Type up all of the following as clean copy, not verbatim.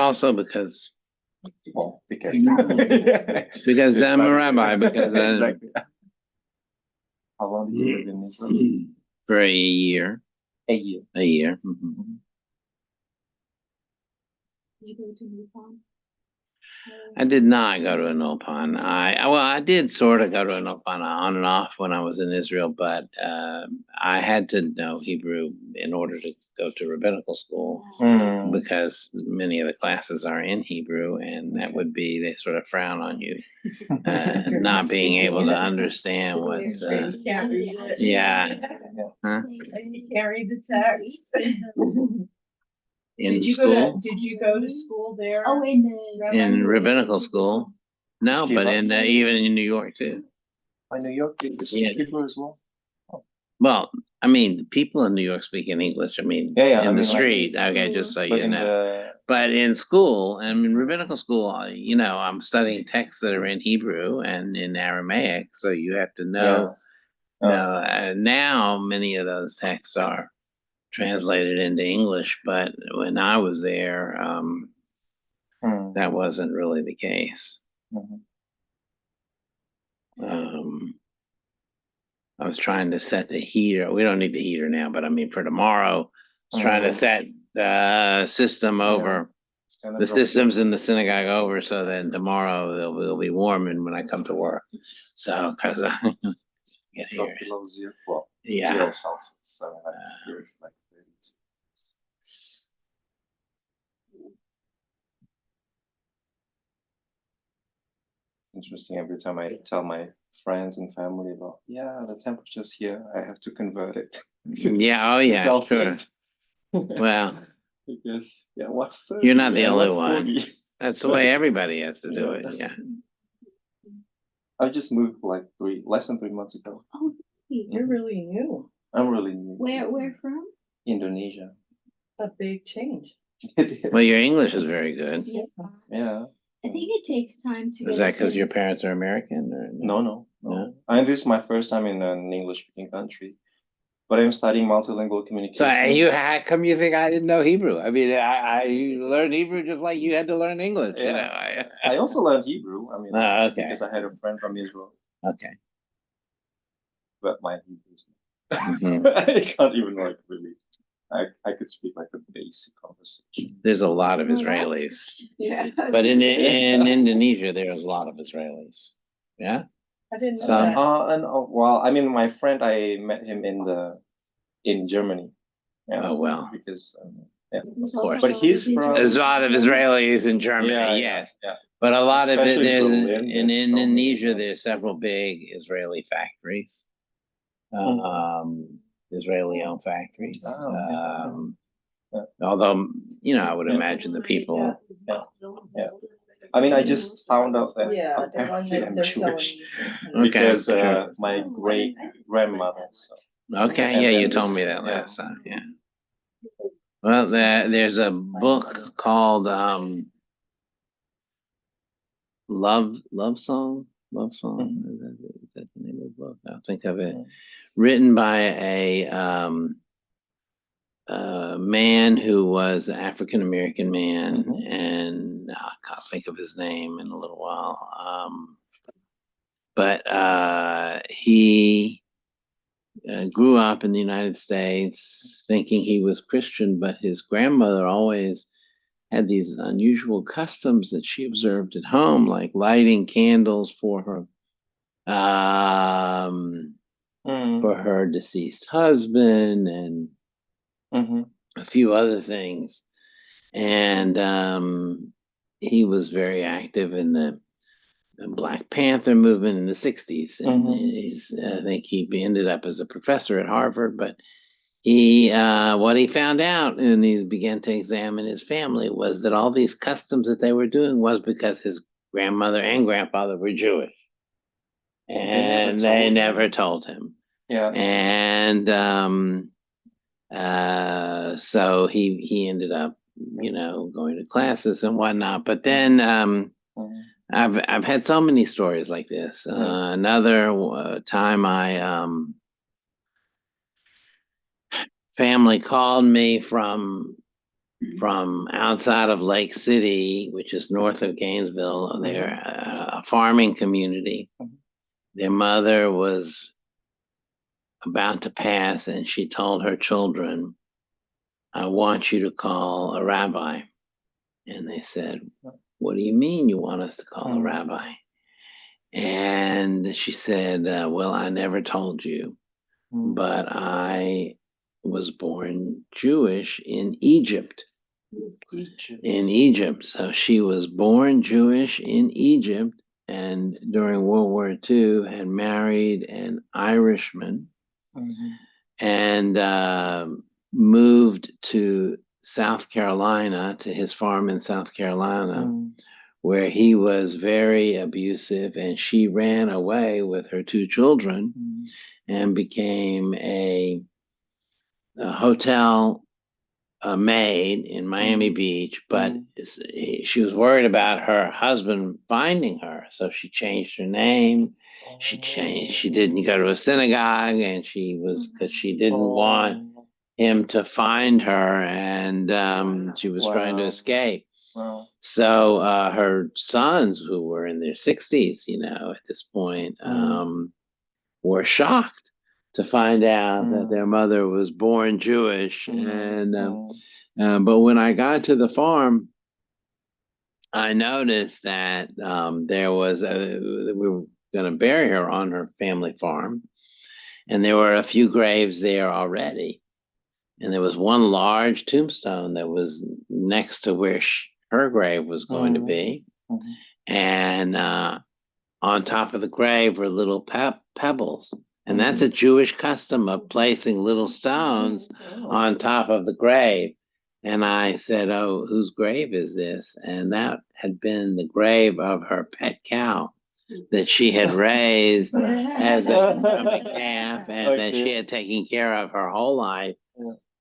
also because Well, because I'm a rabbi, because exactly. How long did you live in Israel? for a year. A year. A year. Mm-hmm. Did you go to Newfound? I did not go to an Opan. I did sort of go to an Opan on and off when I was in Israel, but I had to know Hebrew in order to go to rabbinical school because many of the classes are in Hebrew, and that would be, they sort of frown on you not being able to understand what's. You can't read it. Yeah. Huh? And you can't read the text. In Did you school? Did you go to school there? Oh, in the. In rabbinical school? No, but Shiva? in even in New York too. In New York, you speak Yeah. Hebrew as well? Well, I mean, people in New York speak in English. I mean, Yeah, in the like- street. Okay, just so But you in know. But in school, and in rabbinical school, I'm studying texts that are in Hebrew and in Aramaic, so you have to know. Now many of those texts are translated into English, but when I was there, that wasn't really the case. I was trying to set the heater. We don't need the heater now, but I mean for tomorrow, I was trying to set the system over, the systems in the synagogue over, so then tomorrow they'll be warm and when I come to work. So, because I get here. Below zero. Well, Yeah. 0 Celsius. So here it's like 32. Interesting. Every time I tell my friends and family about, the temperature's here, I have to convert it. Yeah. Oh, yeah. Sure. Celsius. Well, Because what's 30? you're not the only what's one. 40? That's the way everybody has to do it. Yeah. I just moved like less than 3 months ago. Oh, You're really new. I'm really new. where from? Indonesia. A big change. Well, your English is very good. Yeah. I think it takes time to get. Is that because your parents are American? Or No. No? And this is my first time in an English-speaking country. But I'm studying multilingual communication. So how come you think I didn't know Hebrew? I mean, I learned Hebrew just like you had to learn English. Yeah. You know. I also learned Hebrew. I mean, Okay. because I had a friend from Israel. Okay. But my Hebrew is Mhm. I can't even really. I could speak like a basic conversation. There's a lot of Israelis, Yeah. but in Indonesia, there's a lot of Israelis. Yeah. I didn't know Some. that. Well, I mean, my friend, I met him in Germany. Yeah, Oh well. because Of course. But he's from. There's a lot of Israelis in Germany. Yeah, yes. Yeah. But a lot of it Especially there's Berlin, in there's so many, Indonesia. There's several big Israeli factories, Israeli-owned factories. Although I would imagine the people. Yeah. I mean, I just found out that apparently I'm Jewish because sure. my great grandmother. So. Okay, And yeah, then you told me that last time. Yeah. Well, there's a book called Love Song. Is that the name of the book? I'll think of it. Written by a man who was an African American man, and I can't think of his name in a little while. But he grew up in the United States thinking he was Christian, but his grandmother always had these unusual customs that she observed at home, like lighting candles for her deceased husband and a few other things. And he was very active in the Black Panther movement in the 60s. And I think he ended up as a professor at Harvard, but what he found out and he began to examine his family was that all these customs that they were doing was because his grandmother and grandfather were Jewish. And they never told him. Yeah. And so he ended up, going to classes and whatnot. But then I've had so many stories like this. Another time family called me from from outside of Lake City, which is north of Gainesville. They're a farming community. Their mother was about to pass, and she told her children, "I want you to call a rabbi." And they said, "What do you mean you want us to call a rabbi?" And she said, "Well, I never told you, but I was born Jewish in Egypt." In Egypt. So she was born Jewish in Egypt, and during World War II had married an Irishman and moved to South Carolina, to his farm in South Carolina, where he was very abusive, and she ran away with her two children and became a hotel maid in Miami Beach, but she was worried about her husband finding her, so she changed her name. She didn't go to a synagogue, and because she didn't want him to find her, and she was trying to escape. So her sons, who were in their 60s, at this point, were shocked to find out that their mother was born Jewish. But when I got to the farm, I noticed that we were going to bury her on her family farm, and there were a few graves there already. And there was one large tombstone that was next to where her grave was going to be. And on top of the grave were little pebbles. And that's a Jewish custom of placing little stones on top of the grave. And I said, "Oh, whose grave is this?" And that had been the grave of her pet cow that she had raised as a calf, and that she had taken care of her whole life.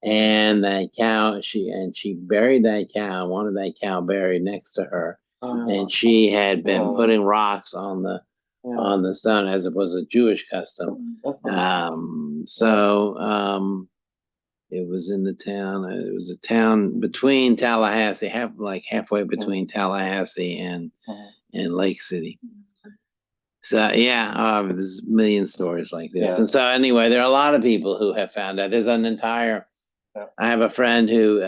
And that cow, she buried that cow, wanted that cow buried next to her. And she had been putting rocks on the stone, as it was a Jewish custom. It was in the town. It was a town between Tallahassee, halfway between Tallahassee and Lake City. So yeah, there's a million stories like this. And so anyway, there are a lot of people who have found out. There's an entire. I have a friend who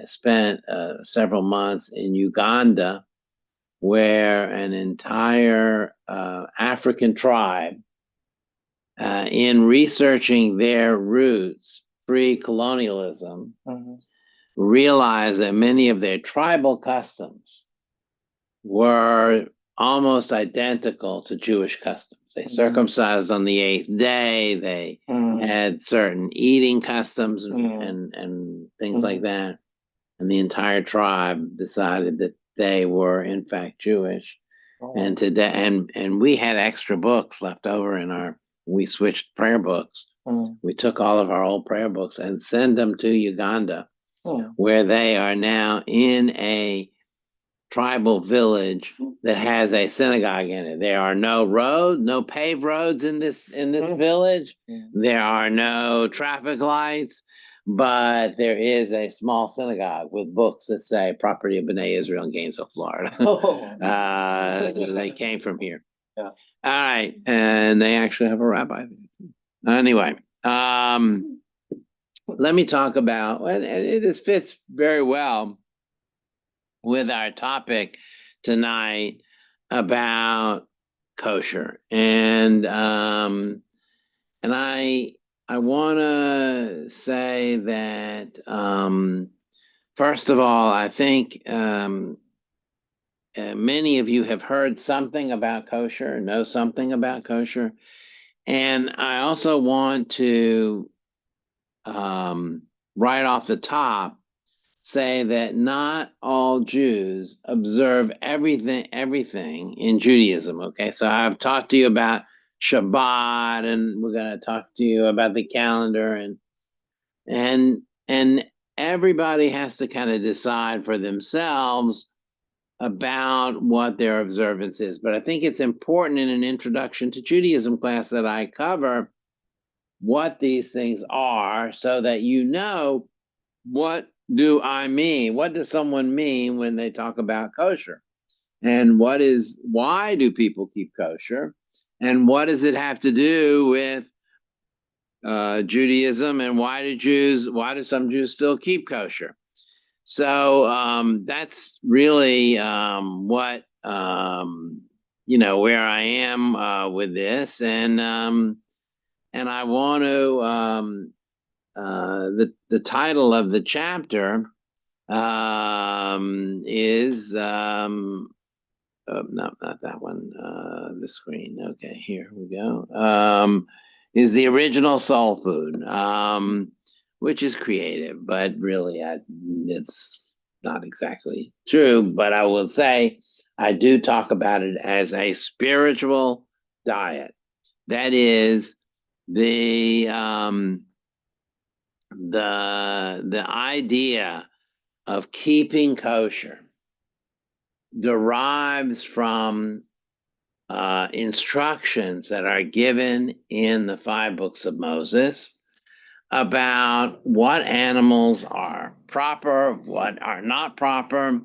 spent several months in Uganda, where an entire African tribe, in researching their roots, pre-colonialism, realized that many of their tribal customs were almost identical to Jewish customs. They circumcised on the 8th day. They had certain eating customs and things like that. And the entire tribe decided that they were in fact Jewish. And today, and we had extra books left over we switched prayer books. We took all of our old prayer books and sent them to Uganda, where they are now in a tribal village that has a synagogue in it. There are no paved roads in this village. There are no traffic lights, but there is a small synagogue with books that say "Property of B'nai Israel in Gainesville, Florida." They came from here. All right, and they actually have a rabbi there. Anyway, let me talk about, and it fits very well with our topic tonight about kosher. And I want to say that first of all, I think many of you have heard something about kosher, know something about kosher. And I also want to right off the top say that not all Jews observe everything in Judaism. Okay, so I've talked to you about Shabbat, and we're going to talk to you about the calendar, and everybody has to kind of decide for themselves about what their observance is. But I think it's important in an introduction to Judaism class that I cover what these things are, so that you know what do I mean? What does someone mean when they talk about kosher? And why do people keep kosher? And what does it have to do with Judaism? And why do some Jews still keep kosher? So that's really what where I am with this, and I want to the title of the chapter is no, not that one. The screen. Okay, here we go. Is the original soul food, which is creative, but really, it's not exactly true. But I will say, I do talk about it as a spiritual diet. That is the idea of keeping kosher derives from instructions that are given in the 5 books of Moses about what animals are proper, what are not proper,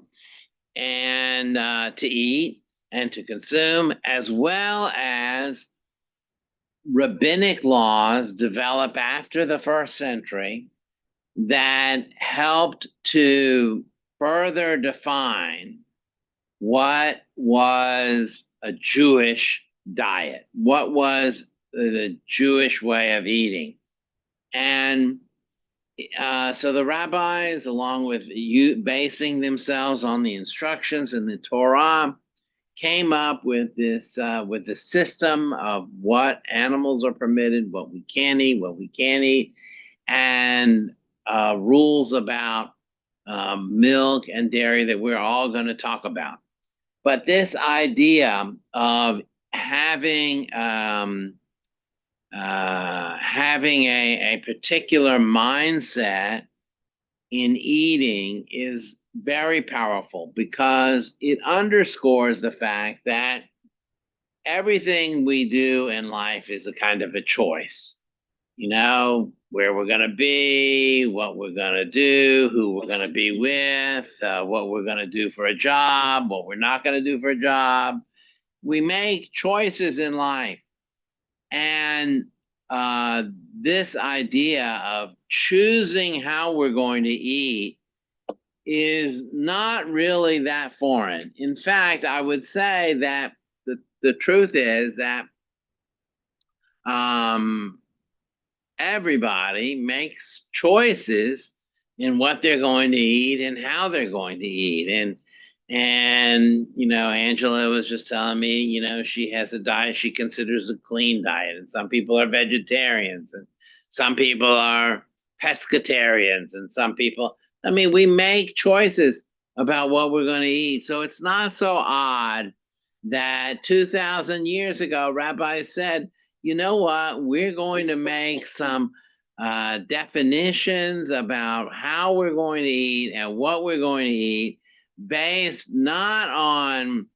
and to eat and to consume, as well as rabbinic laws developed after the 1st century that helped to further define what was a Jewish diet, what was the Jewish way of eating. And so the rabbis, along with you basing themselves on the instructions in the Torah, came up with this with the system of what animals are permitted, what we can eat, what we can't eat, and rules about milk and dairy that we're all going to talk about. But this idea of having a particular mindset in eating is very powerful, because it underscores the fact that everything we do in life is a kind of a choice. Where we're going to be, what we're going to do, who we're going to be with, what we're going to do for a job, what we're not going to do for a job. We make choices in life. And this idea of choosing how we're going to eat is not really that foreign. In fact, I would say that the truth is that everybody makes choices in what they're going to eat and how they're going to eat. And Angela was just telling me, she has a diet she considers a clean diet, and some people are vegetarians, and some people are pescatarians, and some people, we make choices about what we're going to eat. So it's not so odd that 2,000 years ago, rabbis said, you know what, we're going to make some definitions about how we're going to eat and what we're going to eat, based not on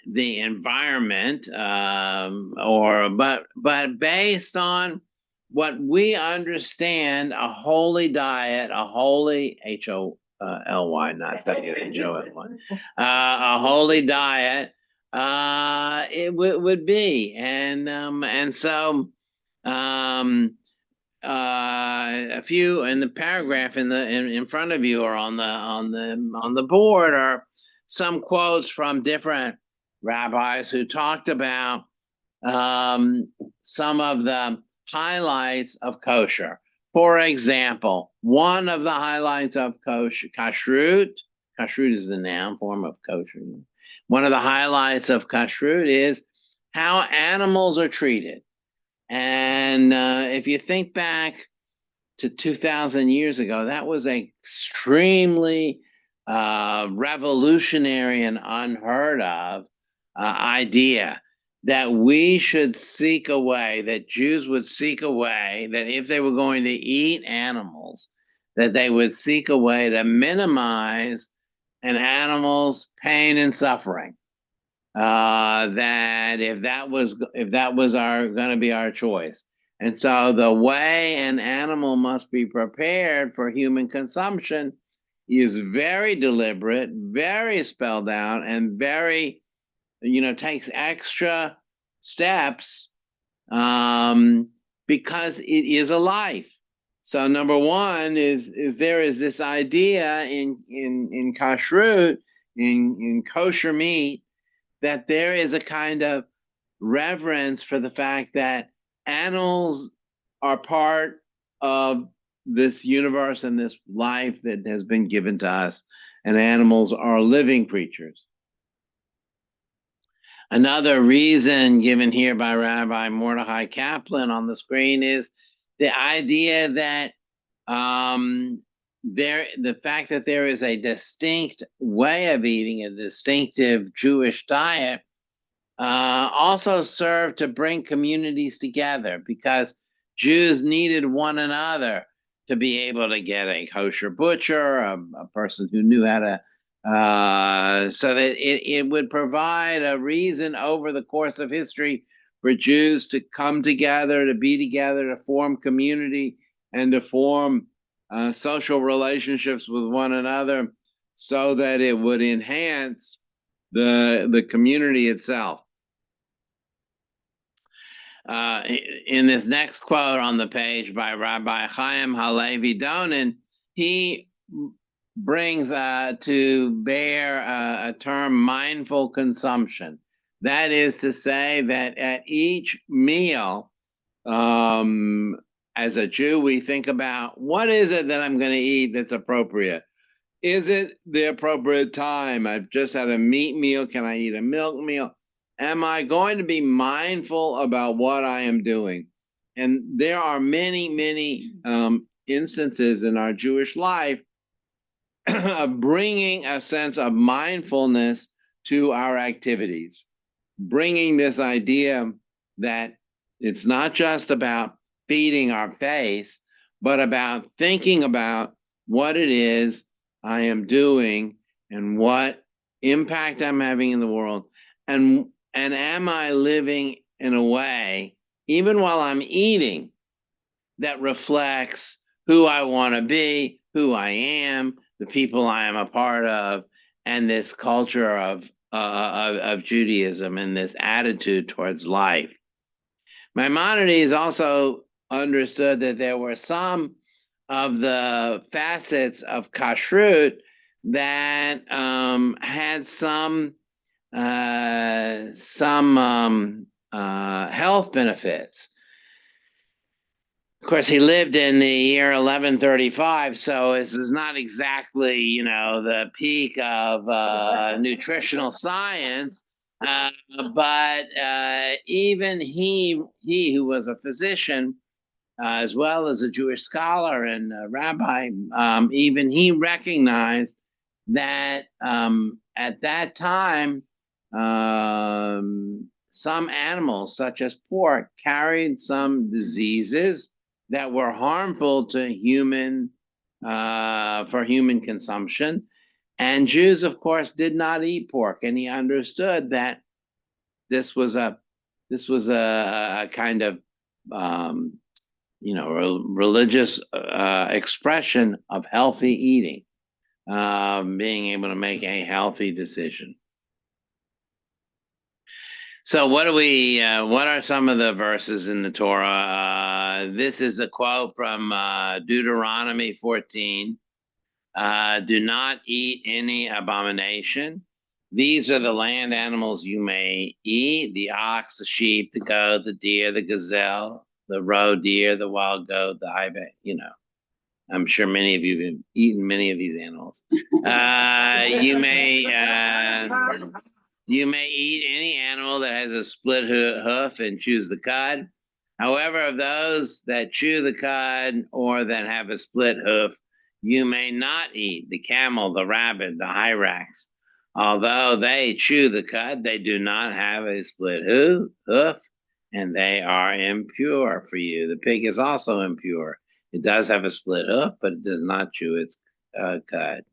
the environment, but based on what we understand a holy diet, a holy HOLY, not HOLY, a holy diet it would be. And so a few in the paragraph in front of you, or on the board, are some quotes from different rabbis who talked about some of the highlights of kosher. For example, one of the highlights of kashrut is the noun form of kosher. One of the highlights of kashrut is how animals are treated. And if you think back to 2,000 years ago, that was an extremely revolutionary and unheard of idea, that we should seek a way, that Jews would seek a way, that if they were going to eat animals, that they would seek a way to minimize an animal's pain and suffering. That if that was going to be our choice, And so the way an animal must be prepared for human consumption is very deliberate, very spelled out, and very, takes extra steps because it is a life. So number one is there is this idea in kashrut, in kosher meat, that there is a kind of reverence for the fact that animals are part of this universe and this life that has been given to us, and animals are living creatures. Another reason given here by Rabbi Mordechai Kaplan on the screen is the idea that the fact that there is a distinct way of eating, a distinctive Jewish diet, also served to bring communities together, because Jews needed one another to be able to get a kosher butcher, a person who knew how to, so that it would provide a reason over the course of history for Jews to come together, to be together, to form community, and to form social relationships with one another, so that it would enhance the community itself. In this next quote on the page by Rabbi Chaim Halevi Donin, he brings to bear a term, mindful consumption. That is to say that at each meal, as a Jew, we think about, what is it that I'm going to eat that's appropriate? Is it the appropriate time? I've just had a meat meal. Can I eat a milk meal? Am I going to be mindful about what I am doing? And there are many, many instances in our Jewish life of bringing a sense of mindfulness to our activities, bringing this idea that it's not just about feeding our face, but about thinking about what it is I am doing and what impact I'm having in the world. And am I living in a way, even while I'm eating, that reflects who I want to be, who I am, the people I am a part of, and this culture of Judaism and this attitude towards life. Maimonides also understood that there were some of the facets of kashrut that had some health benefits. Of course, he lived in the year 1135, so this is not exactly, the peak of nutritional science. But even he who was a physician, as well as a Jewish scholar and a rabbi, even he recognized that at that time, some animals, such as pork, carried some diseases that were harmful to for human consumption. And Jews, of course, did not eat pork, and he understood that this was a kind of religious expression of healthy eating, being able to make a healthy decision. So what are some of the verses in the Torah? This is a quote from Deuteronomy 14. Do not eat any abomination. These are the land animals you may eat: the ox, the sheep, the goat, the deer, the gazelle, the roe deer, the wild goat, the ibex. I'm sure many of you have eaten many of these animals. You may eat any animal that has a split hoof and chews the cud. However, of those that chew the cud or that have a split hoof, you may not eat: the camel, the rabbit, the hyrax. Although they chew the cud, they do not have a split hoof, and they are impure for you. The pig is also impure. It does have a split hoof, but it does not chew its cud.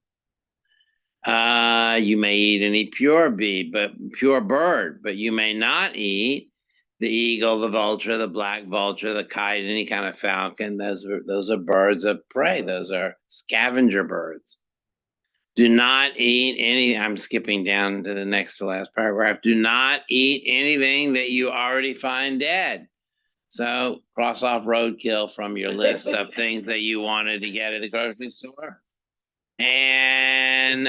You may eat any pure bird, but you may not eat The eagle, the vulture, the black vulture, the kite, any kind of falcon. Those are birds of prey. Those are scavenger birds. Do not eat any. I'm skipping down to the next to last paragraph. Do not eat anything that you already find dead. So cross off roadkill from your list of things that you wanted to get at the grocery store. And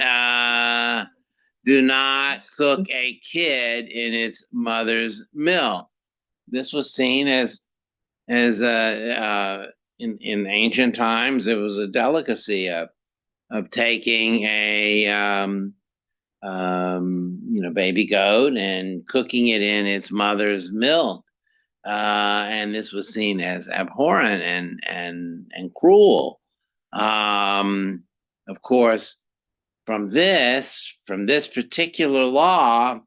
do not cook a kid in its mother's milk. This was seen as in ancient times, it was a delicacy of taking a baby goat and cooking it in its mother's milk. And this was seen as abhorrent and cruel. Of course, from this particular law,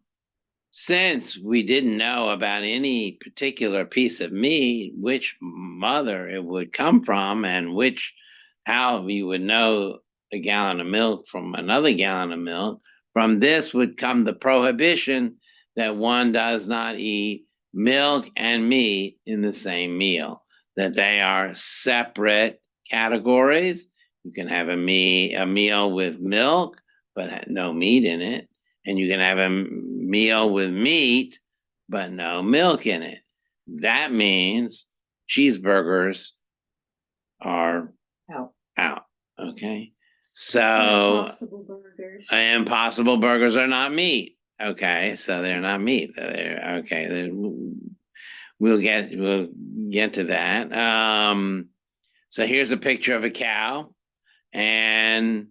since we didn't know about any particular piece of meat, which mother it would come from, and how you would know a gallon of milk from another gallon of milk, from this would come the prohibition that one does not eat milk and meat in the same meal, that they are separate categories. You can have a meal with milk, but no meat in it. And you can have a meal with meat, but no milk in it. That means cheeseburgers are out. Okay. So Impossible burgers. Impossible burgers are not meat. Okay, so they're not meat. We'll get to that. So here's a picture of a cow, and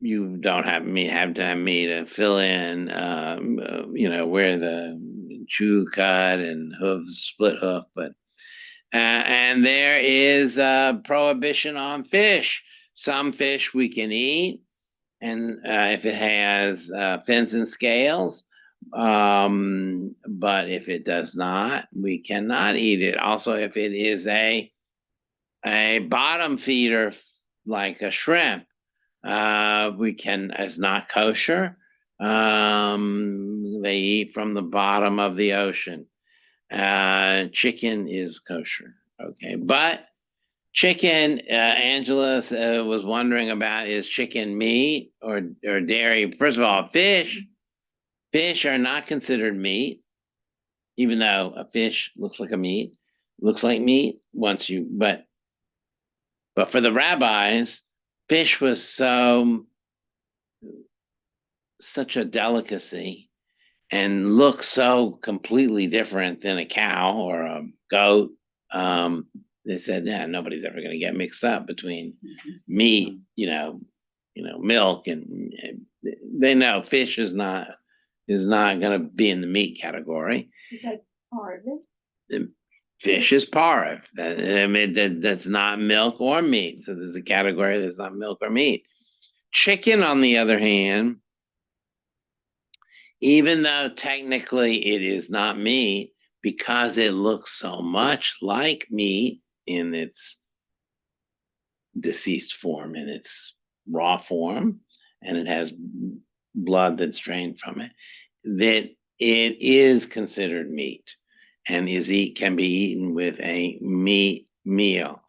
you don't have to have meat to fill in, where the chew cut and hooves, split hoof, but and there is a prohibition on fish. Some fish we can eat, and if it has fins and scales, but if it does not, we cannot eat it. Also, if it is a bottom feeder like a shrimp, it's not kosher. They eat from the bottom of the ocean. Chicken is kosher. Okay, but chicken, Angela was wondering about, is chicken meat or dairy? First of all, fish are not considered meat, even though a fish looks like meat but for the rabbis, fish was such a delicacy and looks so completely different than a cow or a goat. They said, nobody's ever going to get mixed up between meat, milk, and they know fish is not going to be in the meat category. It's like part of it. Fish is parv. That's not milk or meat. So there's a category that's not milk or meat. Chicken, on the other hand, even though technically it is not meat, because it looks so much like meat in its deceased form, in its raw form, and it has blood that's drained from it, that it is considered meat and can be eaten with a meat meal.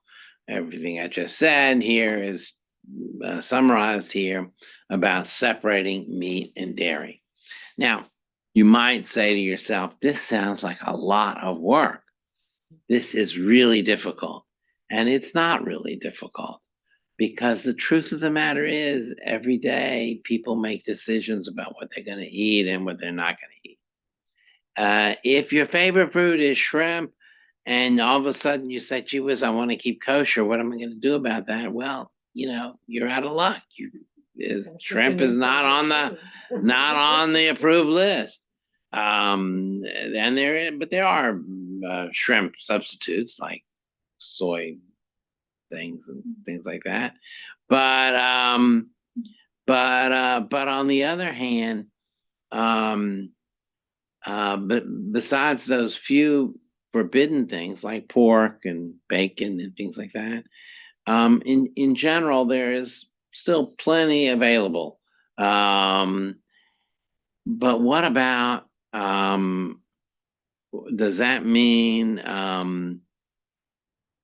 Everything I just said here is summarized here about separating meat and dairy. Now, you might say to yourself, this sounds like a lot of work. This is really difficult. And it's not really difficult, because the truth of the matter is, every day people make decisions about what they're going to eat and what they're not going to eat. If your favorite food is shrimp, and all of a sudden you say, gee whiz, I want to keep kosher, what am I going to do about that? Well, you're out of luck. Shrimp is not on the approved list. But there are shrimp substitutes like soy things and things like that. But on the other hand, but besides those few forbidden things like pork and bacon and things like that, in general, there is still plenty available. But what about does that mean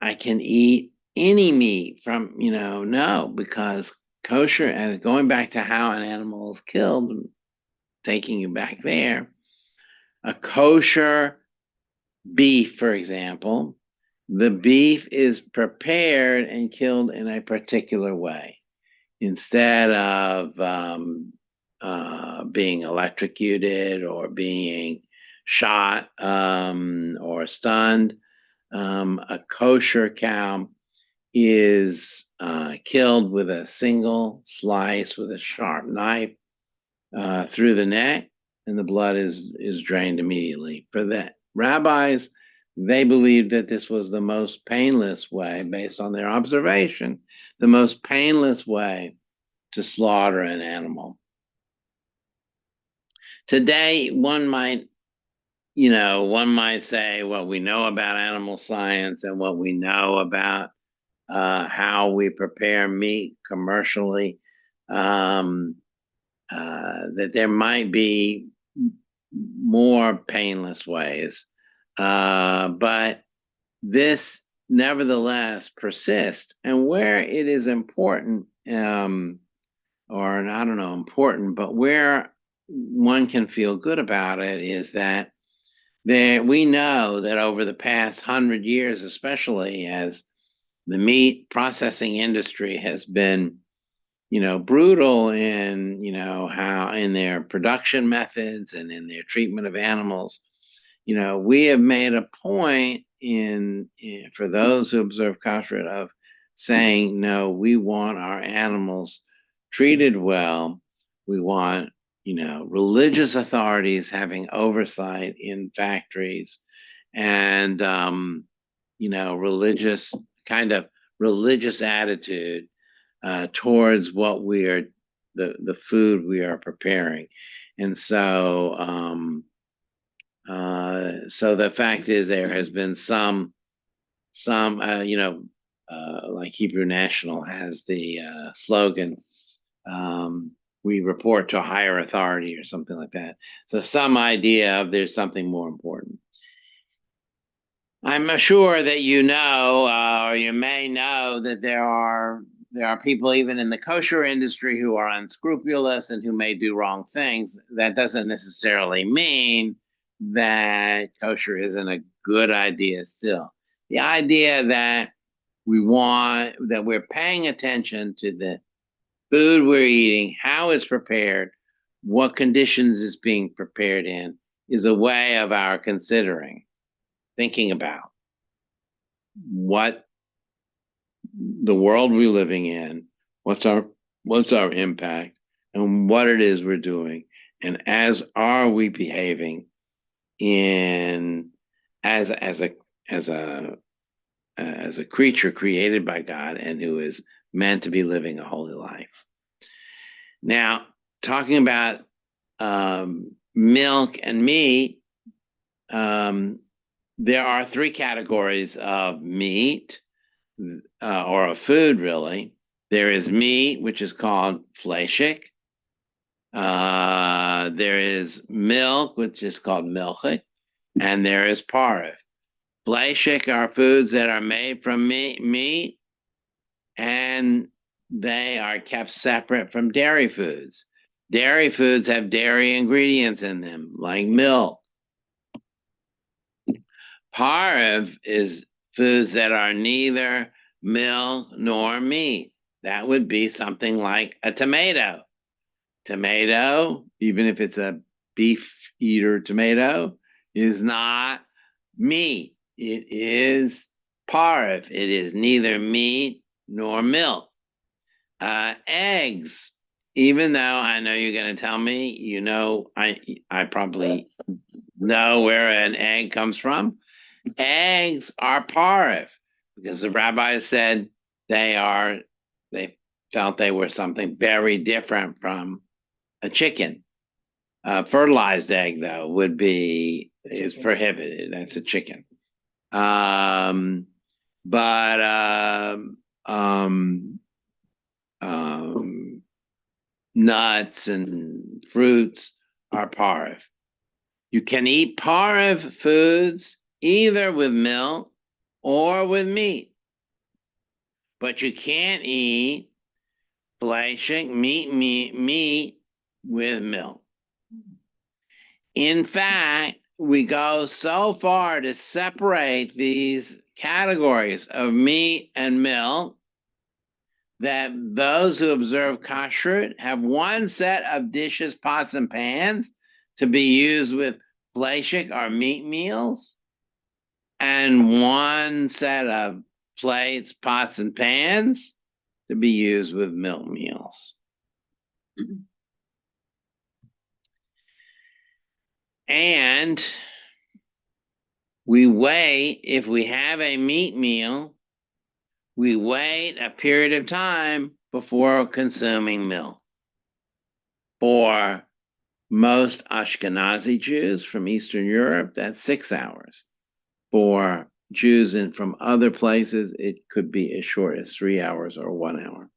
I can eat any meat from, no, because kosher, and going back to how an animal is killed, taking you back there, a kosher beef, for example, the beef is prepared and killed in a particular way instead of being electrocuted or being shot or stunned. A kosher cow is killed with a single slice with a sharp knife through the neck, and the blood is drained immediately. For the rabbis, they believed that this was the most painless way, based on their observation, the most painless way to slaughter an animal. Today, one might say, well, we know about animal science and what we know about how we prepare meat commercially, that there might be more painless ways. But this nevertheless persists. And where it is important, or I don't know, important, but where one can feel good about it is that we know that over the past 100 years, especially as the meat processing industry has been, brutal in, how in their production methods and in their treatment of animals, we have made a point for those who observe kashrut of saying, no, we want our animals treated well. We want, religious authorities having oversight in factories and, religious attitude towards what the food we are preparing. And so, so the fact is there has been some, like Hebrew National has the slogan, we report to a higher authority or something like that. So some idea of there's something more important. I'm sure that or you may know that there are people even in the kosher industry who are unscrupulous and who may do wrong things. That doesn't necessarily mean that kosher isn't a good idea still. The idea that we're paying attention to the food we're eating, how it's prepared, what conditions it's being prepared in, is a way of our thinking about what the world we're living in, what's our impact, and what it is we're doing, and are we behaving as a creature created by God and who is meant to be living a holy life. Now, talking about milk and meat, there are three categories of meat, or of food, really. There is meat, which is called fleshik. There is milk, which is called milchik, and there is parv. Fleshik are foods that are made from meat, and they are kept separate from dairy foods. Dairy foods have dairy ingredients in them, like milk. Parv is foods that are neither milk nor meat. That would be something like a tomato. Tomato, even if it's a beef eater tomato, is not meat. It is parv. It is neither meat nor milk. Eggs, even though I know you're going to tell me, I probably know where an egg comes from. Eggs are parv because the rabbis said they felt they were something very different from a chicken. Fertilized egg, though, is prohibited. That's a chicken. Nuts and fruits are parv. You can eat parve foods either with milk or with meat, but you can't eat fleishik, meat with milk. In fact, we go so far to separate these categories of meat and milk that those who observe kashrut have one set of dishes, pots, and pans to be used with fleishik or meat meals, and one set of plates, pots, and pans to be used with milk meals. And we wait, if we have a meat meal, we wait a period of time before consuming milk. For most Ashkenazi Jews from Eastern Europe, that's 6 hours. For Jews from other places, it could be as short as 3 hours or 1 hour.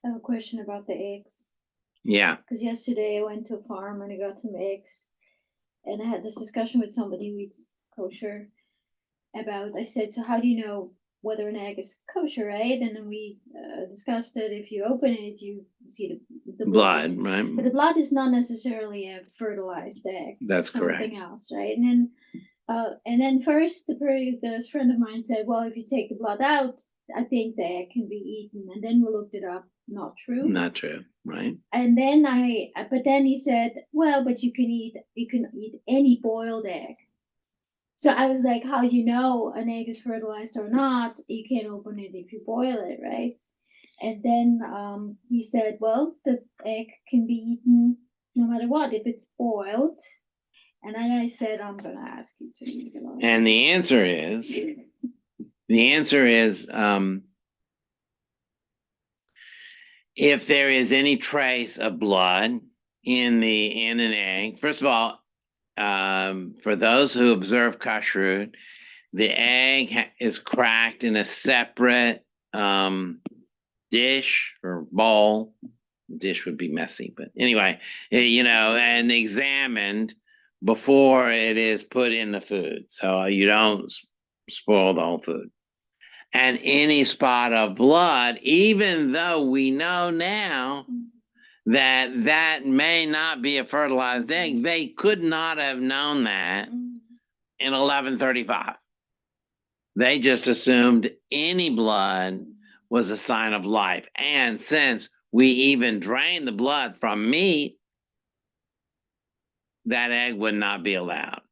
I have a question about the eggs. Yeah. Because yesterday I went to a farm and I got some eggs. And I had this discussion with somebody who eats kosher about, I said, so how do you know whether an egg is kosher, right? And then we discussed that if you open it, you see the blood. Right? But the blood is not necessarily a fertilized egg. That's correct. Something else, right? And then first, this friend of mine said, well, if you take the blood out, I think the egg can be eaten. And then we looked it up. Not true. Not true, right? And then but then he said, well, but you can eat any boiled egg. So I was like, how do you know an egg is fertilized or not? You can't open it if you boil it, right? And then he said, well, the egg can be eaten no matter what if it's boiled. And then I said, I'm gonna ask you to make it. And the answer is, if there is any trace of blood in an egg, first of all, for those who observe kashrut, the egg is cracked in a separate dish or bowl. Dish would be messy, but anyway, and examined before it is put in the food, so you don't spoil the whole food. And any spot of blood, even though we know now that may not be a fertilized egg, they could not have known that in 1135. They just assumed any blood was a sign of life. And since we even drain the blood from meat, that egg would not be allowed.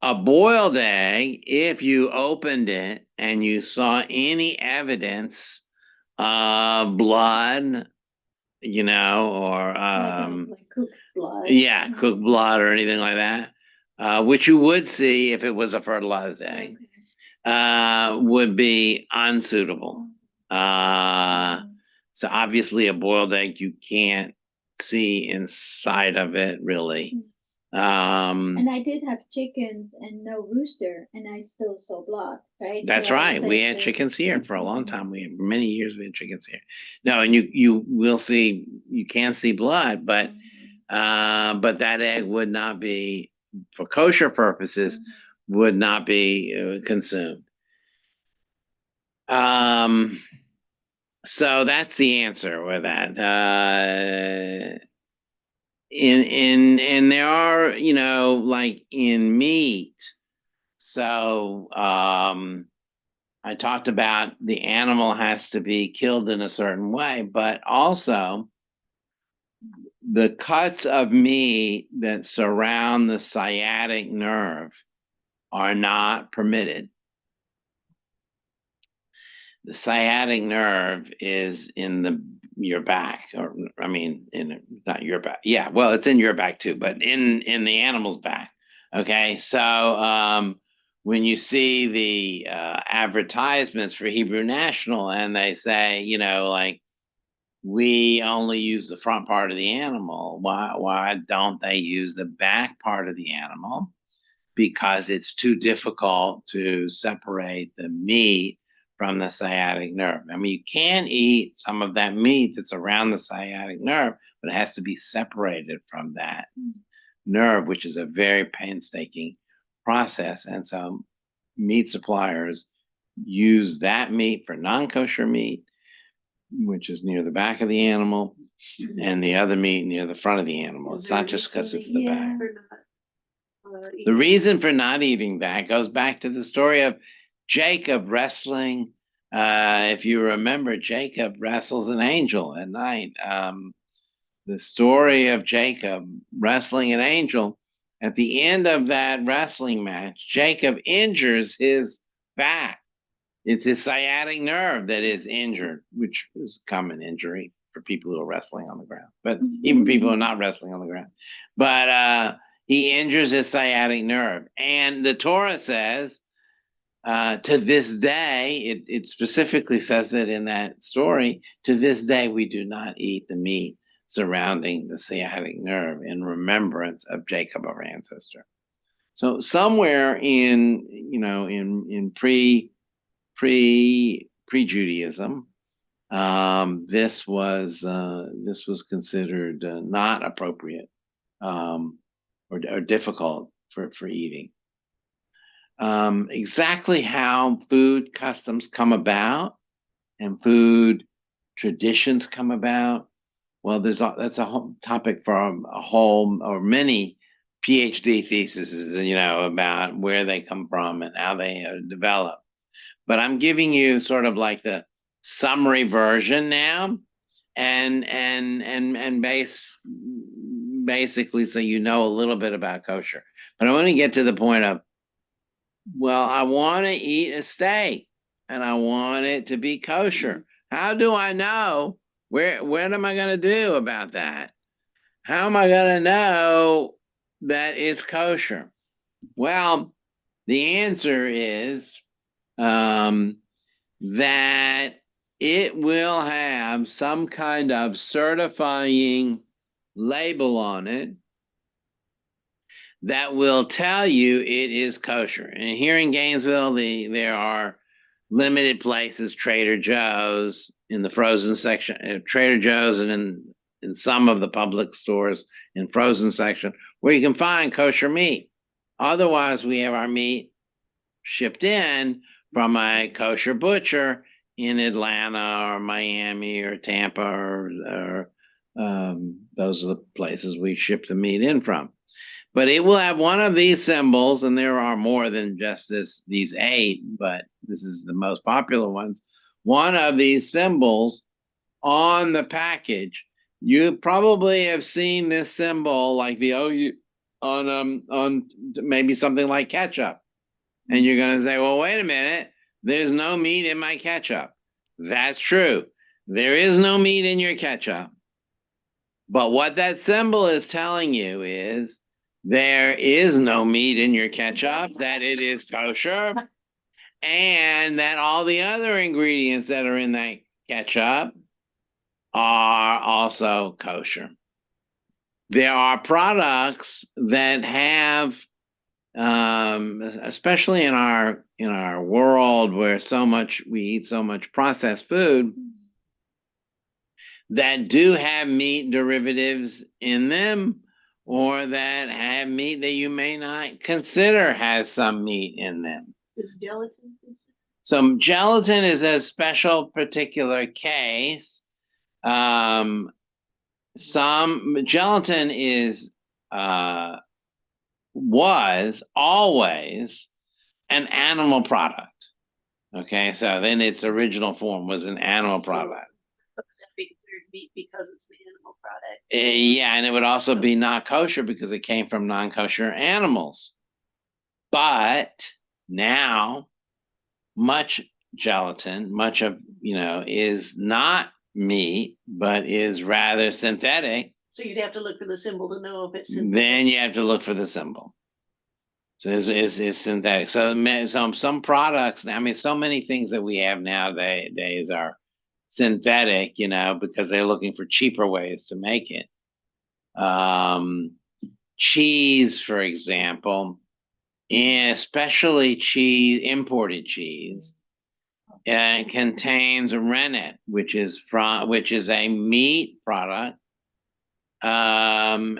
A boiled egg, if you opened it and you saw any evidence of blood, or like cooked blood. Yeah, cooked blood or anything like that, which you would see if it was a fertilized egg, would be unsuitable. So obviously a boiled egg, you can't see inside of it really. And I did have chickens and no rooster, and I still saw blood, right? That's so right. We had chickens here for a long time. Many years we had chickens here. No, and you will see, you can see blood, but that egg would not be, for kosher purposes, would not be consumed. So that's the answer with that. And there are, like in meat. So I talked about the animal has to be killed in a certain way, but also the cuts of meat that surround the sciatic nerve are not permitted. The sciatic nerve is in your back, not your back. Yeah, well, it's in your back too, but in the animal's back. Okay, so when you see the advertisements for Hebrew National and they say, like, we only use the front part of the animal, why don't they use the back part of the animal? Because it's too difficult to separate the meat from the sciatic nerve. I mean, you can eat some of that meat that's around the sciatic nerve, but it has to be separated from that nerve, which is a very painstaking process. And so meat suppliers use that meat for non-kosher meat, which is near the back of the animal, and the other meat near the front of the animal. It's not just because it's the back. The reason for not eating that goes back to the story of Jacob wrestling. If you remember, Jacob wrestles an angel at night. The story of Jacob wrestling an angel, at the end of that wrestling match, Jacob injures his back. It's his sciatic nerve that is injured, which is a common injury for people who are wrestling on the ground, but even people who are not wrestling on the ground. But he injures his sciatic nerve. And the Torah says, to this day, it specifically says it in that story, to this day we do not eat the meat surrounding the sciatic nerve in remembrance of Jacob, our ancestor. So somewhere in pre-Judaism, this was considered not appropriate or difficult for eating. Exactly how food customs come about and food traditions come about, well, that's a whole topic for a whole or many PhD theses, about where they come from and how they develop. But I'm giving you sort of like the summary version now, and basically so you know a little bit about kosher. But I want to get to the point of, well, I want to eat a steak and I want it to be kosher. How do I know? What am I going to do about that? How am I going to know that it's kosher? Well, the answer is that it will have some kind of certifying label on it that will tell you it is kosher. And here in Gainesville, there are limited places, Trader Joe's in the frozen section, Trader Joe's, and in some of the public stores in frozen section, where you can find kosher meat. Otherwise, we have our meat shipped in from a kosher butcher in Atlanta or Miami or Tampa or those are the places we ship the meat in from. But it will have one of these symbols, and there are more than just these 8, but this is the most popular ones. One of these symbols on the package. You probably have seen this symbol, like the OU on maybe something like ketchup. And you're going to say, well, wait a minute, there's no meat in my ketchup. That's true. There is no meat in your ketchup. But what that symbol is telling you is there is no meat in your ketchup, that it is kosher, and that all the other ingredients that are in that ketchup are also kosher. There are products that have, especially in our world where we eat so much processed food, that do have meat derivatives in them, or that have meat that you may not consider has some meat in them. Is gelatin? So gelatin is a special particular case. Some gelatin was always an animal product. Okay, so then its original form was an animal product. Be considered meat because it's an animal product. Yeah, and it would also be not kosher because it came from non-kosher animals. But now, much gelatin, much of is not meat, but is rather synthetic. So you'd have to look for the symbol to know if it's synthetic. Then you have to look for the symbol. So it's synthetic. So some products, I mean, so many things that we have nowadays are synthetic, because they're looking for cheaper ways to make it. Cheese, for example, and especially imported cheese, contains rennet, which is a meat product, and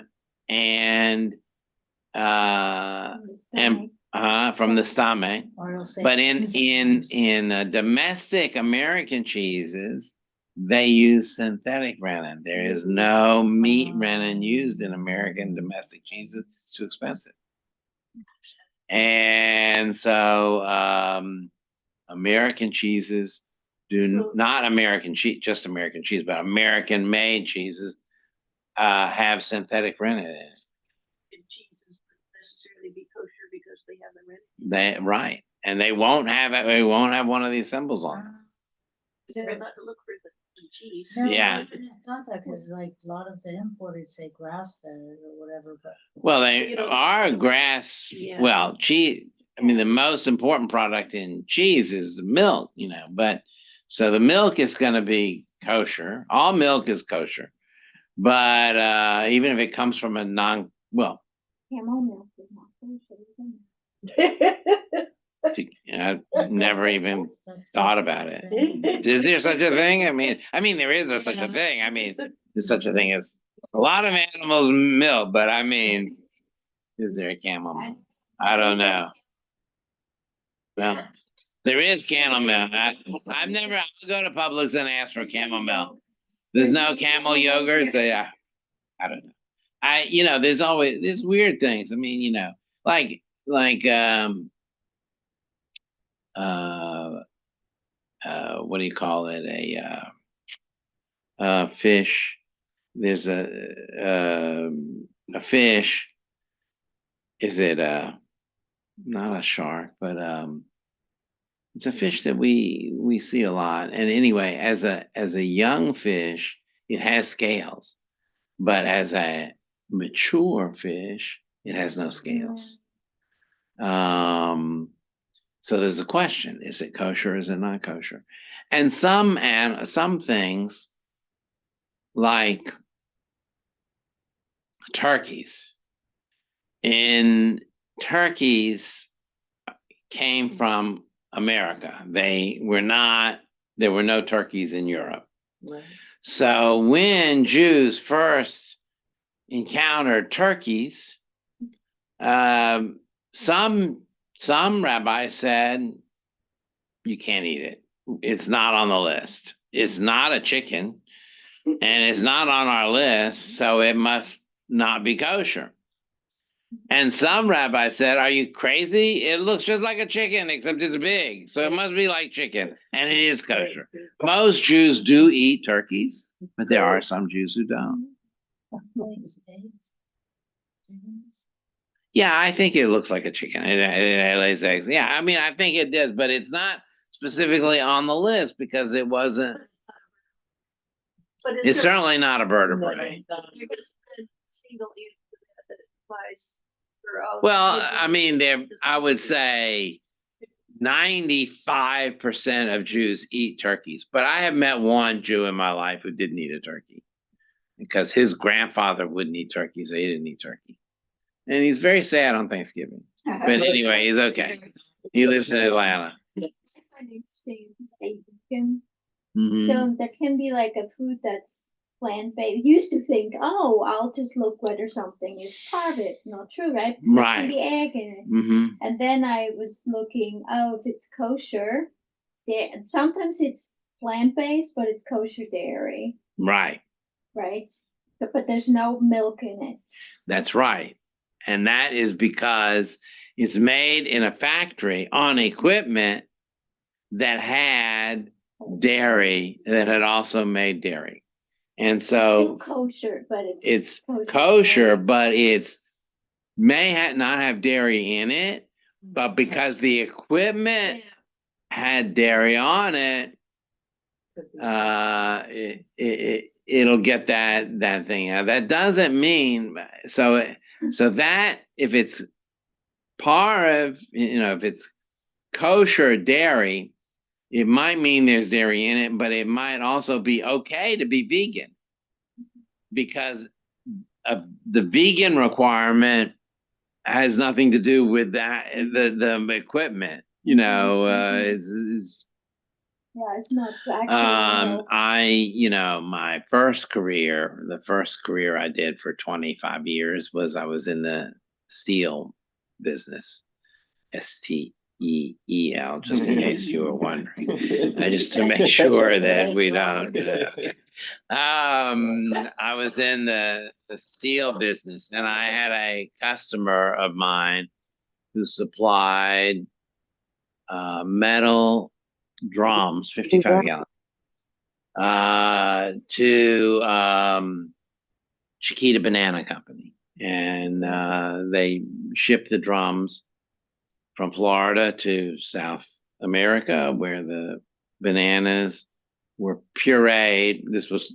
from the stomach. But in domestic American cheeses, they use synthetic rennet. There is no meat rennet used in American domestic cheeses. It's too expensive. And so American cheeses not American cheese, just American cheese, but American-made cheeses have synthetic rennet in it. And cheeses wouldn't necessarily be kosher because they have the rennet. Right, and they won't have it. They won't have one of these symbols on them. They're not to look for the cheese. No, Yeah. it's not that, because like a lot of the importers say grass fed or whatever, but Well, they You know, are grass. Yeah. Well, cheese. I mean, the most important product in cheese is the milk. But so the milk is going to be kosher. All milk is kosher, but even if it comes from a Camel milk is not kosher, isn't I've never even thought about it. Is there such a thing? I mean, there is such a thing. I mean, there's such a thing as a lot of animals' milk, but I mean, is there a camel milk? I don't know. Well, there is camel milk. I'll go to Publix and ask for camel milk. There's no camel yogurt, so yeah, I don't know. There's weird things. I mean, like what do you call it? A fish. There's a fish. Is it not a shark, but it's a fish that we see a lot. And anyway, as a young fish, it has scales, but as a mature fish, it has no scales. So there's a question: is it kosher? Is it not kosher? And some things, like turkeys, came from America. There were no turkeys in Europe. Right. So when Jews first encountered turkeys, some rabbis said, you can't eat it. It's not on the list. It's not a chicken, and it's not on our list, so it must not be kosher. And some rabbis said, are you crazy? It looks just like a chicken, except it's big, so it must be like chicken, and it is kosher. Most Jews do eat turkeys, but there are some Jews who don't. Yeah, I think it looks like a chicken. It lays eggs. Yeah, I mean, I think it does, but it's not specifically on the list because it wasn't. But It's certainly not a bird of prey. Because the single answer that applies for all. Well, I mean, I would say 95% of Jews eat turkeys, but I have met one Jew in my life who didn't eat a turkey because his grandfather wouldn't eat turkey, so he didn't eat turkey. And he's very sad on Thanksgiving. But anyway, he's okay. He lives in Atlanta. I find it interesting to say vegan. Mhm. So there can be like a food that's plant-based. Used to think, oh, I'll just look whether something is part of it. Not true, right? Because there can be egg in it. Mhm. And then I was looking, if it's kosher, sometimes it's plant-based, but it's kosher dairy, Right. right? But there's no milk in it. That's right. And that is because it's made in a factory on equipment that had dairy, that had also made dairy. And Still so kosher, but it's kosher kosher, dairy. but it's not have dairy in it, but because the equipment had dairy on it, it'll get that thing out. That doesn't mean so that if it's part of, if it's kosher dairy, it might mean there's dairy in it, but it might also be okay to be vegan because the vegan requirement has nothing to do with that, the equipment, Yeah, it's not actually. My first career, the first career I did for 25 years was I was in the steel business. STEEL, just in case you were wondering. Just to make sure that we don't. I was in the steel business, and I had a customer of mine who supplied metal drums, 55 gallon, to Chiquita Banana Company, and they shipped the drums from Florida to South America, where the bananas were pureed. This was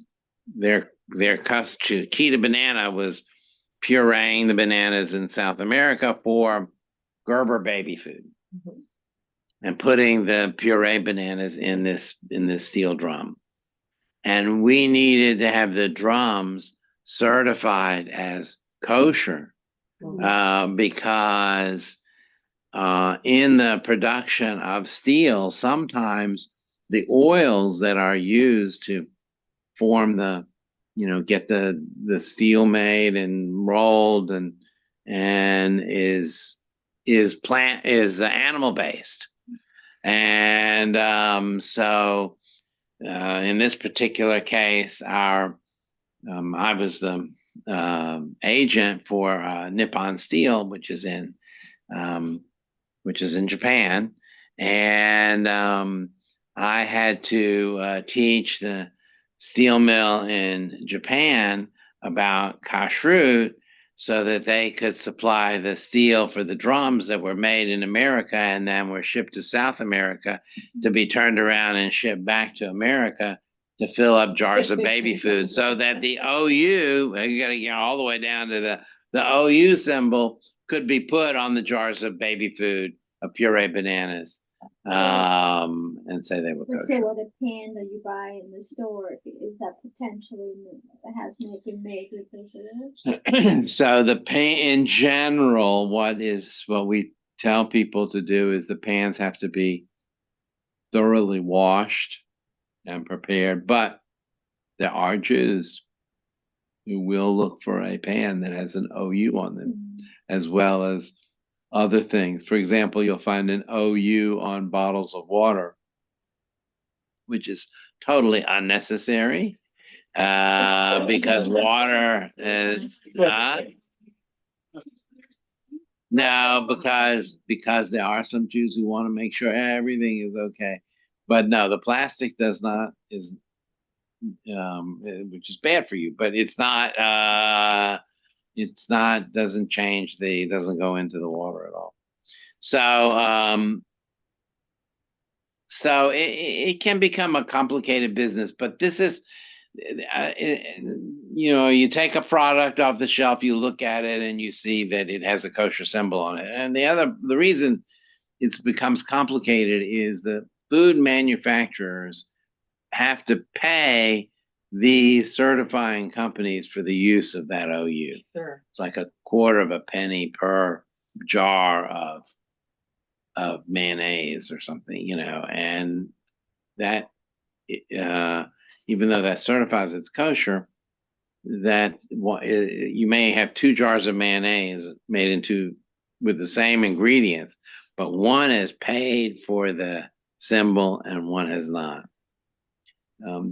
their Chiquita Banana was pureeing the bananas in South America for Gerber baby food, and putting the puree bananas in this steel drum. And we needed to have the drums certified as kosher because in the production of steel, sometimes the oils that are used to form get the steel made and rolled and is animal based. And so in this particular case, I was the agent for Nippon Steel, which is in Japan, and I had to teach the steel mill in Japan about kashrut so that they could supply the steel for the drums that were made in America and then were shipped to South America to be turned around and shipped back to America to fill up jars of baby food, so that the OU, you got to get all the way down to the OU symbol, could be put on the jars of baby food, of puree bananas, and say they were kosher. Let's say what a pan that you buy in the store is that potentially has been made with preservatives? So the pan in general, what we tell people to do is the pans have to be thoroughly washed and prepared, but there are Jews who will look for a pan that has an OU on them, as well as other things. For example, you'll find an OU on bottles of water, which is totally unnecessary because water is no, because there are some Jews who want to make sure everything is okay. But no, the plastic does not which is bad for you, but doesn't go into the water at all. So it can become a complicated business, but this is, you take a product off the shelf, you look at it and you see that it has a kosher symbol on it. And the reason it becomes complicated is that food manufacturers have to pay these certifying companies for the use of that OU. Sure. It's like a quarter of a penny per jar of mayonnaise or something, and that even though that certifies it's kosher, that you may have 2 jars of mayonnaise made with the same ingredients, but one is paid for the symbol and one has not.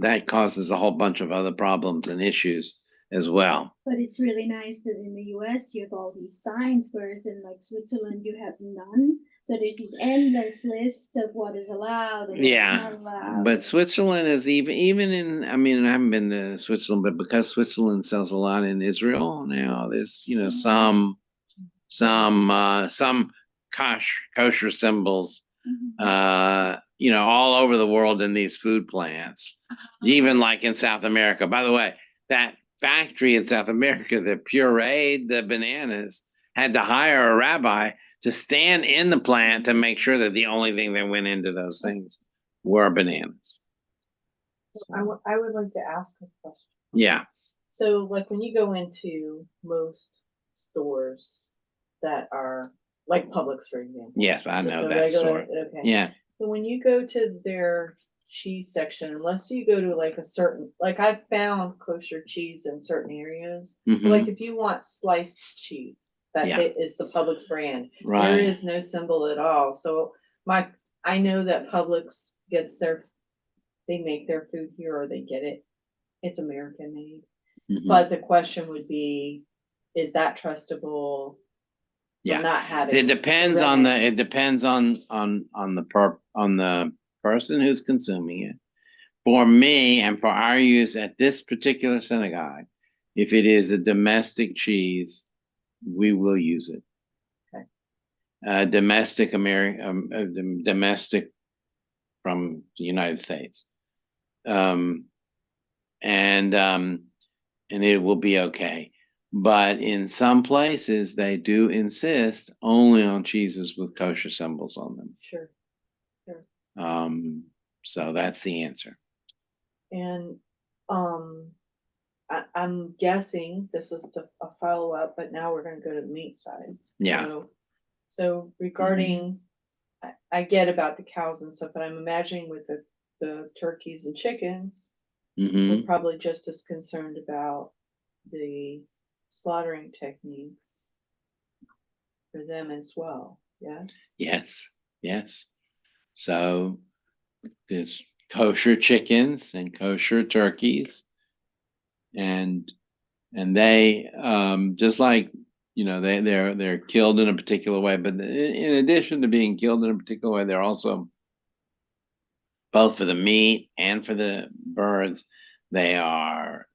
That causes a whole bunch of other problems and issues as well. But it's really nice that in the US you have all these signs, whereas in like Switzerland you have none. So there's these endless lists of what is allowed and what is not allowed. But Switzerland is even in, I haven't been to Switzerland, but because Switzerland sells a lot in Israel now, there's some kosher symbols all over the world in these food plants, even like in South America. By the way, that factory in South America that pureed the bananas had to hire a rabbi to stand in the plant to make sure that the only thing that went into those things were bananas. So I would like to ask a question. Yeah. So like when you go into most stores that are like Publix, for example. Yes, I know that store. Okay. Yeah. So when you go to their cheese section, unless you go to like a certain, like I've found kosher cheese in certain areas. Mhm. Like if you want sliced cheese, that Yeah. is the Publix brand. There Right. is no symbol at all. So I know that Publix gets they make their food here or they get it. It's American made. Mhm. But the question would be, is that trustable? Yeah. Not having It depends on the person who's consuming it. For me and for our use at this particular synagogue, if it is a domestic cheese, we will use it. Okay. Domestic from the United States, and it will be okay. But in some places, they do insist only on cheeses with kosher symbols on them. Sure. Sure. So that's the answer. And I'm guessing this is a follow-up, but now we're going to go to the meat side. Yeah. So regarding, I get about the cows and stuff, but I'm imagining with the turkeys and chickens, we're probably just as concerned about the slaughtering techniques for them as well. Yes. Yes. Yes. So there's kosher chickens and kosher turkeys, and they just like they're killed in a particular way, but in addition to being killed in a particular way, they're also, both for the meat and for the birds, they are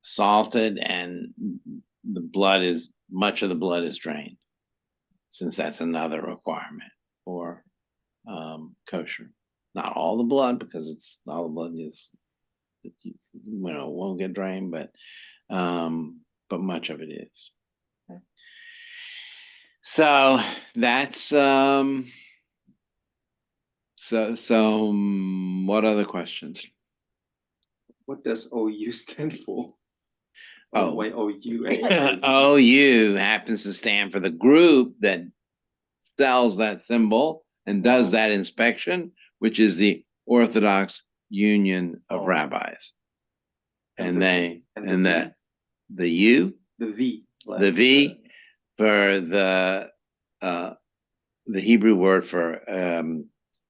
salted, and much of the blood is drained, since that's another requirement for kosher. Not all the blood, because it's all the blood won't get drained, but much of it is. Okay. So that's what other questions? What does OU stand for? Oh, why OU? OU happens to stand for the group that sells that symbol and does that inspection, which is the Orthodox Union of Rabbis. And the U, the V, the V for the Hebrew word for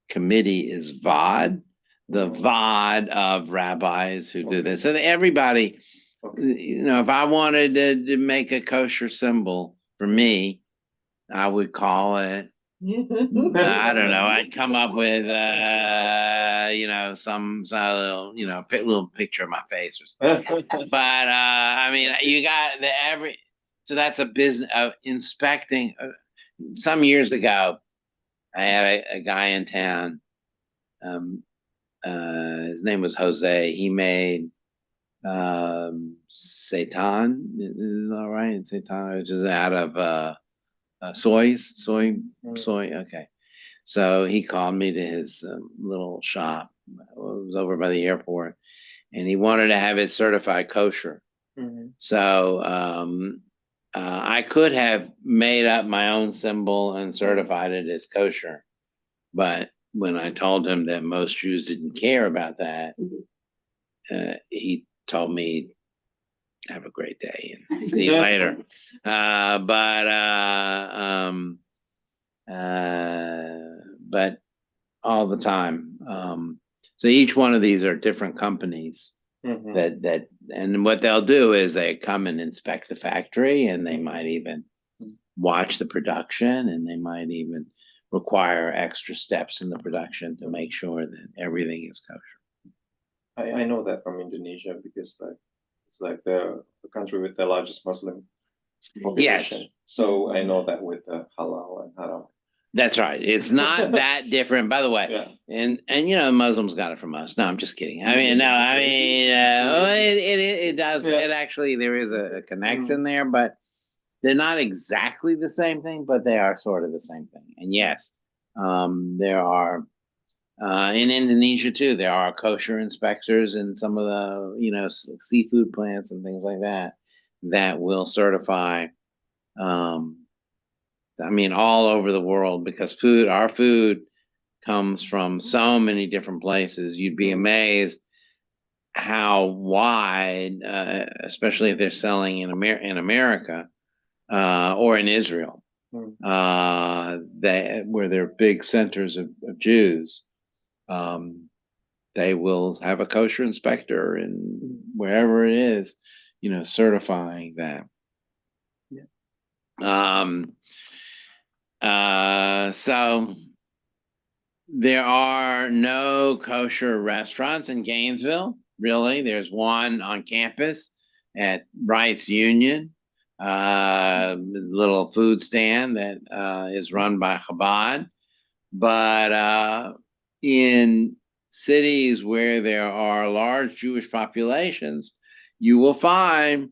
committee is Vod, the Vod of rabbis who do this. So everybody, if I wanted to make a kosher symbol for me, I would call it, I don't know, I'd come up with, some little picture of my face. But, I mean, you got so that's a business of inspecting. Some years ago, I had a guy in town. His name was Jose. He made seitan, is that right? Seitan, which is out of soy. Okay. So he called me to his little shop. It was over by the airport, and he wanted to have it certified kosher. So I could have made up my own symbol and certified it as kosher, but when I told him that most Jews didn't care about that, he told me, "Have a great day and see you later." But all the time. So each one of these are different companies that and what they'll do is they come and inspect the factory, and they might even watch the production, and they might even require extra steps in the production to make sure that everything is kosher. I know that from Indonesia, because it's like the country with the largest Muslim population. Yes. So I know that with the halal and haram. That's right. It's not that different, by the way. Yeah. And Muslims got it from us. No, I'm just kidding. I mean, it does. Yeah. It actually, there is a connection there, but they're not exactly the same thing, but they are sort of the same thing. And yes, there are in Indonesia too. There are kosher inspectors in some of the seafood plants and things like that will certify. I mean, all over the world, because our food comes from so many different places. You'd be amazed how wide, especially if they're selling in America or in Israel, where they're big centers of Jews. They will have a kosher inspector, and wherever it is, certifying that. So there are no kosher restaurants in Gainesville. Really, there's one on campus at Rice Union, little food stand that is run by Chabad. But in cities where there are large Jewish populations, you will find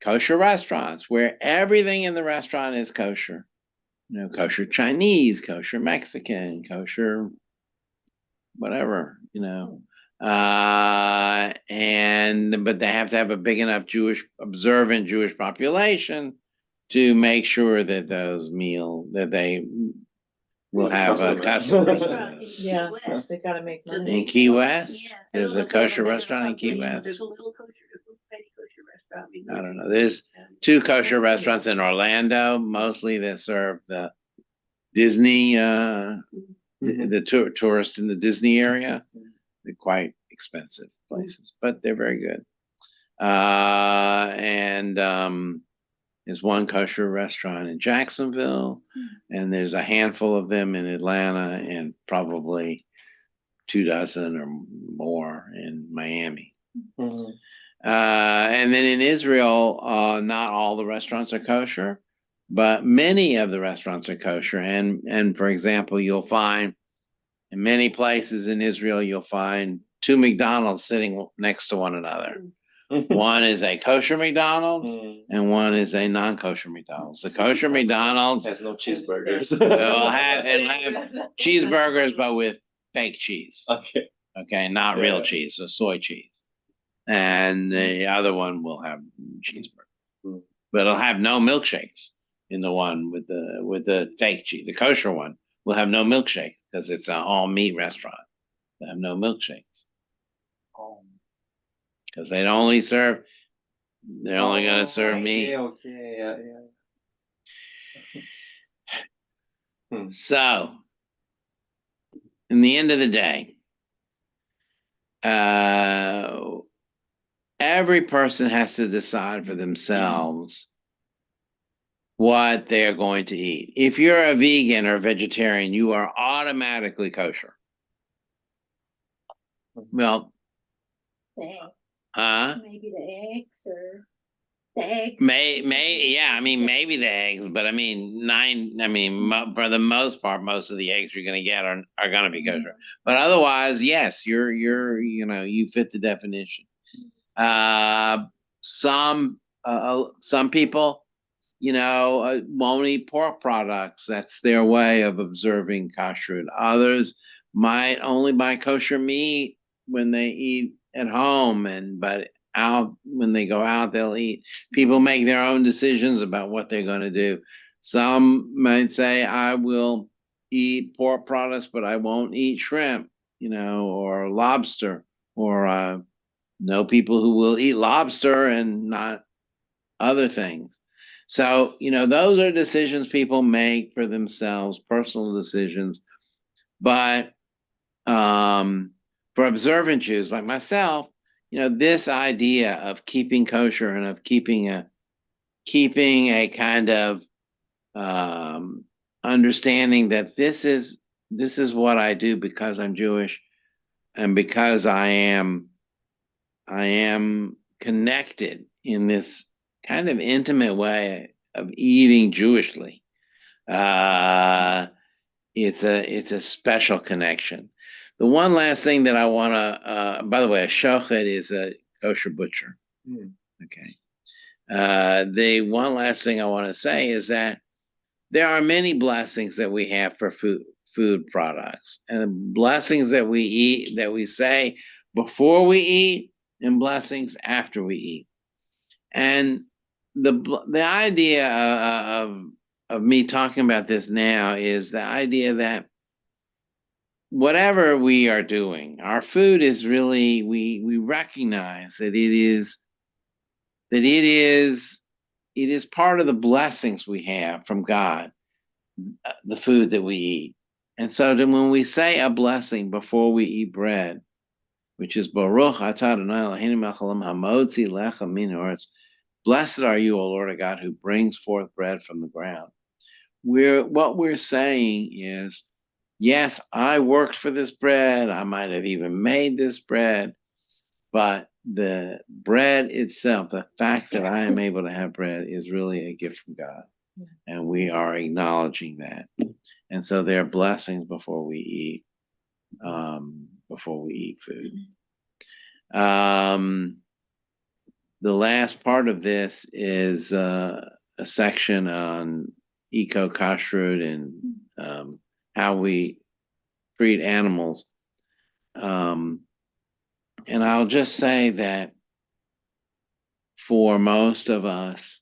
kosher restaurants where everything in the restaurant is kosher. Kosher Chinese, kosher Mexican, kosher whatever, but they have to have a big enough observant Jewish population to make sure that they will have a customer. Yeah, they gotta make money. In Key West? Yeah. There's a kosher restaurant in Key West? There's a little tiny kosher restaurant. I don't know. There's 2 kosher restaurants in Orlando, mostly that serve the Disney, the tourists in the Disney area. They're quite expensive places, but they're very good. And there's one kosher restaurant in Jacksonville, and there's a handful of them in Atlanta, and probably 2 dozen or more in Miami. And then in Israel, not all the restaurants are kosher, but many of the restaurants are kosher. And for example, you'll find in many places in Israel, you'll find 2 McDonald's sitting next to one another. One is a kosher McDonald's and one is a non-kosher McDonald's. The kosher McDonald's has no cheeseburgers. it'll have cheeseburgers, but with fake cheese. Okay, not real cheese, so soy cheese. And the other one will have cheeseburger, but it'll have no milkshakes. In the one with the fake cheese, the kosher one will have no milkshakes because it's an all meat restaurant. They have no milkshakes. Because they're only going to serve meat. Okay, yeah. So, in the end of the day, every person has to decide for themselves what they're going to eat. If you're a vegan or vegetarian, you are automatically kosher. Well, maybe the eggs or the eggs. Maybe the eggs, but for the most part, most of the eggs you're going to get are going to be kosher. But otherwise, yes, you fit the definition. Some people, won't eat pork products. That's their way of observing kashrut. Others might only buy kosher meat when they eat at home, but out when they go out, they'll eat. People make their own decisions about what they're going to do. Some might say, I will eat pork products, but I won't eat shrimp, or lobster, or know people who will eat lobster and not other things. So, those are decisions people make for themselves, personal decisions. But for observant Jews like myself, this idea of keeping kosher and of keeping a kind of understanding that this is what I do because I'm Jewish and because I am connected in this kind of intimate way of eating Jewishly. It's a special connection. The one last thing that I want to, by the way, a shochet is a kosher butcher. Okay. The one last thing I want to say is that there are many blessings that we have for food products, and blessings that we eat, that we say before we eat, and blessings after we eat. And the idea of me talking about this now is the idea that whatever we are doing, our food is really, we recognize that it is part of the blessings we have from God, the food that we eat. And so then when we say a blessing before we eat bread, which is Baruch atah Adonai Eloheinu melech haolam hamotzi lechem min haaretz, blessed are you, O Lord of God, who brings forth bread from the ground. What we're saying is, yes, I worked for this bread. I might have even made this bread, but the bread itself, the fact that I am able to have bread, is really a gift from God. And we are acknowledging that. And so there are blessings before we eat food. The last part of this is a section on eco-kashrut and how we treat animals. And I'll just say that for most of us,